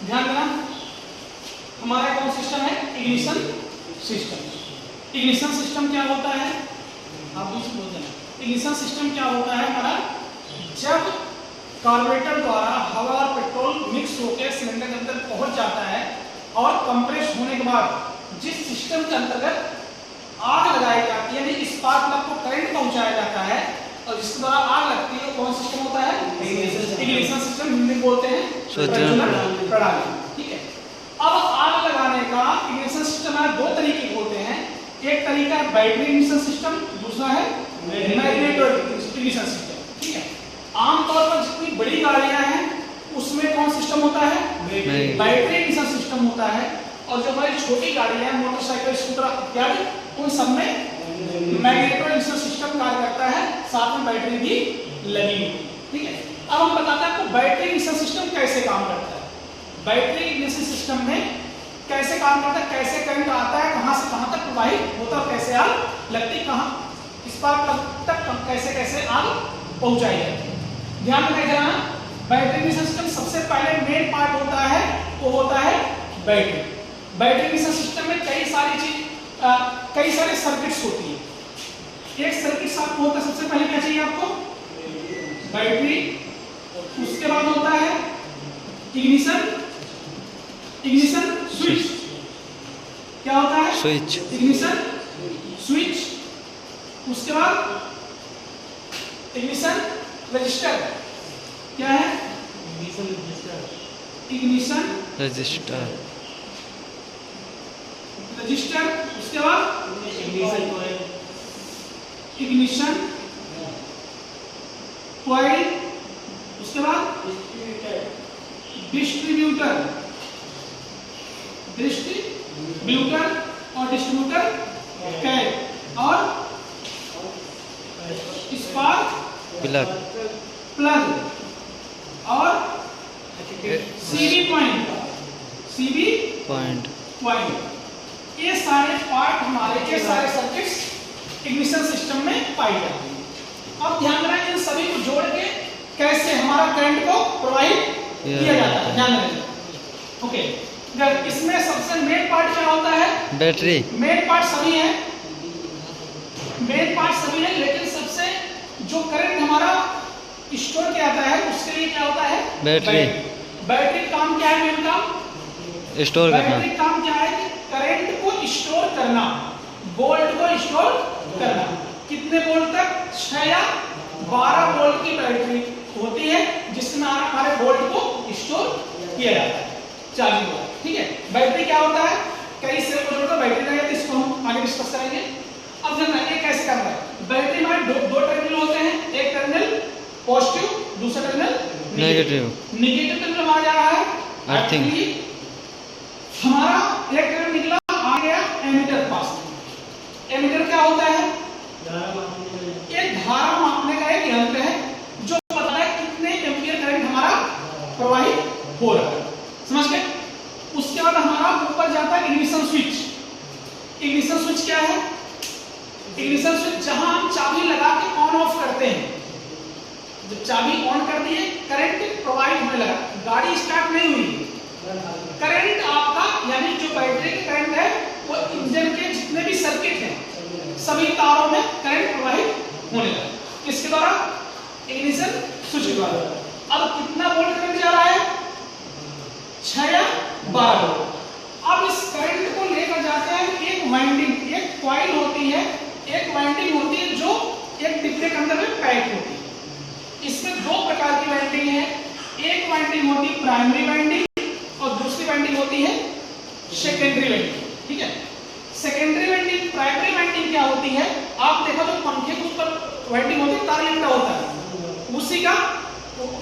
ध्यान देना, हमारा कौन सिस्टम है? Ignition system. इग्निशन सिस्टम क्या होता है? आप भी बोल देना। इग्निशन सिस्टम क्या होता है हमारा? जब कार्बोरेटर द्वारा हवा और पेट्रोल मिक्स होकर सिलेंडर के अंदर पहुंच जाता है और कंप्रेस होने के बाद जिस सिस्टम के अंतर्गत आग लगाई जाती है, यानी स्पार्क प्लग को करंट पहुंचाया जाता है और जिसके द्वारा आग लगती है, कौन सिस्टम होता है? इग्निशन सिस्टम, हिंदी में बोलते हैं प्रज्वलन प्रणाली। ठीक है, अब आग लगाने का इग्निशन सिस्टम है, दो तरीके होते हैं। एक तरीका है बैटरी इग्निशन सिस्टम, दूसरा है मैग्नेटिक इग्निशन सिस्टम। ठीक है, आमतौर पर जितनी बड़ी गाड़ियां हैं उसमें कौन सिस्टम होता है? बैटरी इग्निशन सिस्टम होता है। और जो हमारी छोटी गाड़ियां हैं, मोटरसाइकिल, स्कूटर इत्यादि, उन सब में मैग्नेटिक इग्निशन सिस्टम कार्य करता है, साथ में बैटरी भी लगी हुई। ठीक है, अब हम बताते हैं आपको बैटरी इग्निशन सिस्टम कैसे काम करता है। बैटरी इग्निशन सिस्टम में कैसे काम करता है, कैसे करंट आता है, कहां से कहां तक प्रवाहित होता है, कैसे आग लगती, कहां स्पार्क प्लग तक कैसे कैसे आग पहुंचाई जाती है। ध्यान में जरा, बैटरी इग्निशन सिस्टम सबसे पहले मेन पार्ट होता है, वो होता है बैटरी। बैटरी इग्निशन सिस्टम में कई सारे सर्किट्स होती है। एक सर्किट आपको होता है, सबसे पहले क्या चाहिए आपको? बैटरी। उसके बाद होता है इग्निशन स्विच। क्या होता है? Switch, ignition switch. उसके बाद इग्निशन रजिस्टर। क्या है? Ignition register. उसके बाद इग्निशन कॉइल। उसके बाद डिस्ट्रीब्यूटर और डिस्ट्रीब्यूटर कैप और स्पार्क प्लग और सीबी पॉइंट। ये सारे पार्ट हमारे, ये सारे सर्किट्स इग्निशन सिस्टम में पाई जाती हैं। अब ध्यान रखें, इन सभी को जोड़ के कैसे हमारा करंट को प्रवाहित किया जाता है, ध्यान रखें। ओके, इसमें सबसे मेन पार्ट क्या होता है? बैटरी। मेन पार्ट सभी है, लेकिन सबसे जो करंट हमारा स्टोर किया जाता है उसके लिए क्या होता है? बैटरी काम क्या है? मेन काम स्टोर करना। बैटरी काम क्या है? करंट को स्टोर करना, वोल्ट को स्टोर करना। कितने वोल्ट तक? 6 या 12 वोल्ट की बैटरी होती है जिसमें हमारे वोल्ट को स्टोर किया जाता है, चार्जिंग होता है। ठीक है, बैटरी क्या होता है? कई सेल को जोड़कर बैटरी लगा जाती है, इसको हम आगे डिस्कस करेंगे। अब जानना है कैसे करना है। बैटरी में दो टर्मिनल होते हैं, एक टर्मिनल पॉजिटिव, दूसरा टर्मिनल नेगेटिव टर्मिनल हमारा जा रहा है अर्थिंग। हमारा एक करंट निकला, आ गया एमीटर पास। एमीटर क्या होता है? एक धारा मापने का एक यंत्र है जो बताता है कितने एम्पीयर करंट हमारा प्रवाहित हो रहा है, समझ गए? उसके बाद हमारा ऊपर जाता है इग्निशन स्विच। इग्निशन स्विच क्या है? इग्निशन स्विच जहां हम चाबी लगा के ऑन ऑफ करते हैं। जब चाबी ऑन कर दिए, करंट प्रवाहित होने लगा, गाड़ी स्टार्ट नहीं हुई, करंट आपका यानी जो बैटरी का करंट है वो इंजन के जितने भी सर्किट हैं सभी तारों में करंट प्रवाहित होने लगा। किसके द्वारा? इग्निशन स्विच के द्वारा। अब कितना वोल्ट करंट जा रहा है? 6 या 12 वोल्ट। अब इस करंट को लेकर जाते हैं एक वाइंडिंग, एक कॉइल होती है, एक वाइंडिंग होती है जो एक डिब्बे के अंदर में पैक होती है। इसमें दो प्रकार की वाइंडिंग है, एक वाइंडिंग होती है प्राइमरी वाइंडिंग और दूसरी वाइंडिंग होती है सेकेंडरी वाइंडिंग। ठीक है, सेकेंडरी वाइंडिंग, प्राइमरी वाइंडिंग क्या होती है? आप देखो जो पंखे के ऊपर वाइंडिंग होती है, तार लिपटा होता है, उसी का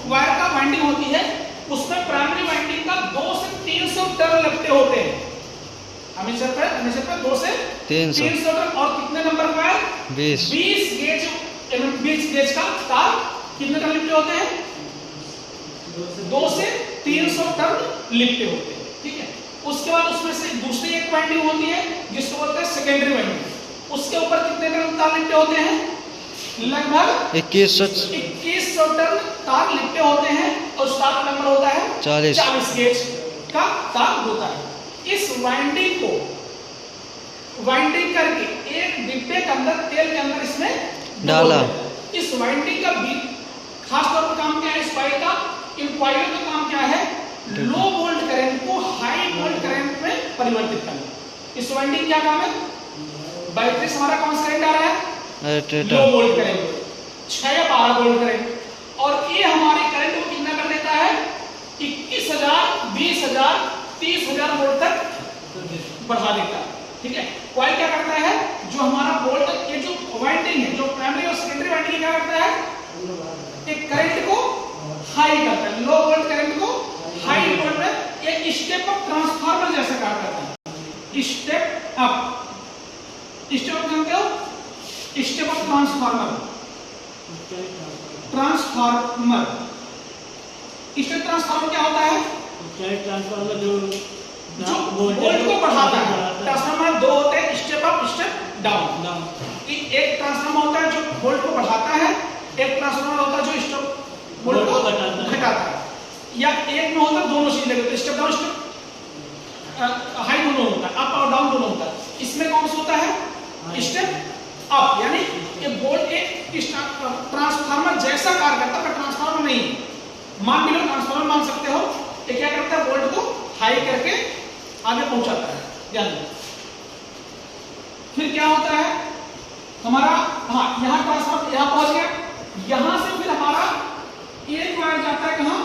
वायर का वाइंडिंग होती है, उसमें प्राइमरी वाइंडिंग का 2 से 300 टर्न लगते होते हैं। हमेशा पे 2 से 300 टर्न। और कितने नंबर का है? 20 गेज का तार कितने टर्न लिपटे होते हैं? 2 से 300 टर्न लिपटे होते हैं। ठीक है, उसके बाद उसमें से दूसरी एक वाइंडिंग होती है जिसको बोलते हैं सेकेंडरी वाइंडिंग। उसके ऊपर कितने टर्न तार लिपटे होते हैं? लगभग 2100 टर्न तार लिपटे होते हैं और उसका नंबर होता है 40 गेज। का तार होता है। इस वाइंडिंग को वाइंडिंग करके एक डिब्बे के अंदर तेल के अंदर इसमें डाला। इस वाइंडिंग का भी खास तौर पर काम क्या है, इस कॉइल का, इन कॉइलों का काम क्या है, लो वोल्ट करंट को हाई वोल्ट करंट में परिवर्तित करना। इस वाइंडिंग क्या काम है, बैटरी से हमारा कौन सा करंट आ रहा है, लो वोल्ट करंट, 6 या 12 वोल्ट करंट, और ये हमारे करंट को कितना कर देता है, 21,000, 20,000, 30,000 वोल्ट तक बढ़ा देता है। ठीक है, कॉइल क्या करता है, जो हमारा वोल्ट, ये जो वाइंडिंग है, जो प्राइमरी और सेकेंडरी वाइंडिंग क्या करता है, एक करंट को हाई करता है, लो वोल्ट करंट को हाई वोल्ट में एक स्टेप अप ट्रांसफार्मर जैसा काम करता है। स्टेप अप, स्टेप अप जानते हो, step up transformer, transformer, step transformer क्या होता है, ट्रांसफार्मर जो वोल्ट को बढ़ाता है। ट्रांसफार्मर दो होते हैं, स्टेप अप, स्टेप डाउन। एक ट्रांसफार्मर होता है जो वोल्ट को बढ़ाता है, एक ट्रांसफार्मर होता है जो स्टेप वोल्ट को घटाता है, या एक में होता है दोनों चीज लगे, तो स्टेप डाउन, स्टेप हाई दोनों होता है, अप और डाउन दोनों होता है। इसमें कौन सा होता है, स्टेप अप, यानी ये वोल्ट एक ट्रांसफार्मर जैसा कार्य करता है, ट्रांसफार्मर नहीं, मान लो ट्रांसफार्मर मान सकते हो, ये क्या करता है, वोल्ट को हाई करके आगे पहुंचाता है, ध्यान दो। फिर क्या होता है हमारा, हाँ यहाँ ट्रांसफार्मर यहाँ पहुंच गया, यहां से फिर हमारा एक वायर जाता है कहां,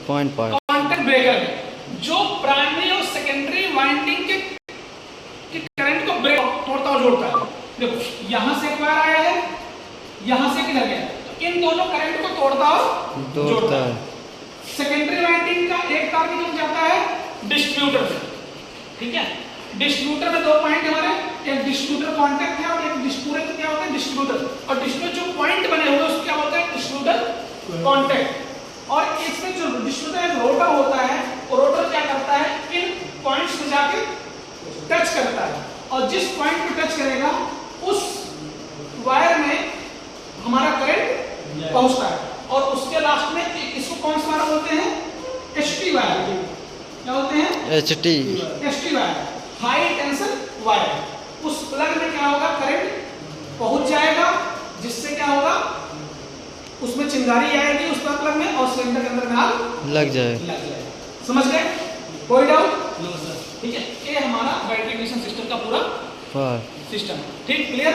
पॉइंट पर कांटेक्ट ब्रेकर में, जो प्राइमरी और सेकेंडरी वाइंडिंग के करंट को ब्रेक तोड़ता और जोड़ता है। देखो यहां से एक वायर आया है, यहां से किधर गया, तो इन दोनों करंट को तोड़ता और जोड़ता है। सेकेंडरी वाइंडिंग का एक तार निकल जाता है डिस्ट्रीब्यूटर से, ठीक है, डिस्ट्रीब्यूटर में दो पॉइंट हमारे, एक डिस्ट्रीब्यूटर कांटेक्ट है और एक डिस्ट्रीब्यूटर क्या होता है, डिस्ट्रीब्यूटर, और डिस्ट्रीब्यूटर जो पॉइंट बने हुए उसको क्या बोलते हैं, डिस्ट्रीब्यूटर कांटेक्ट। और इसमें जो डिस्ट्रीब्यूटर रोटर होता है, वो रोटर क्या करता है, इन पॉइंट्स पे जाके टच करता है, और जिस पॉइंट पे टच करेगा उस वायर में हमारा करंट पहुंचता है, और उसके लास्ट में इसको कौन सा वायर बोलते हैं, एचटी वायर, क्या बोलते हैं, HT wire, high tension wire. उस प्लग में क्या होगा, करंट पहुंच जाएगा, जिससे क्या होगा, उसमें चिंगारी आएगी उस प्लग में, और सिलेंडर के अंदर में आग लग जाएगा। समझ गए, कोई डाउट? No sir. ठीक है, ये हमारा बैटरी इग्निशन सिस्टम का पूरा सिस्टम, ठीक, क्लियर?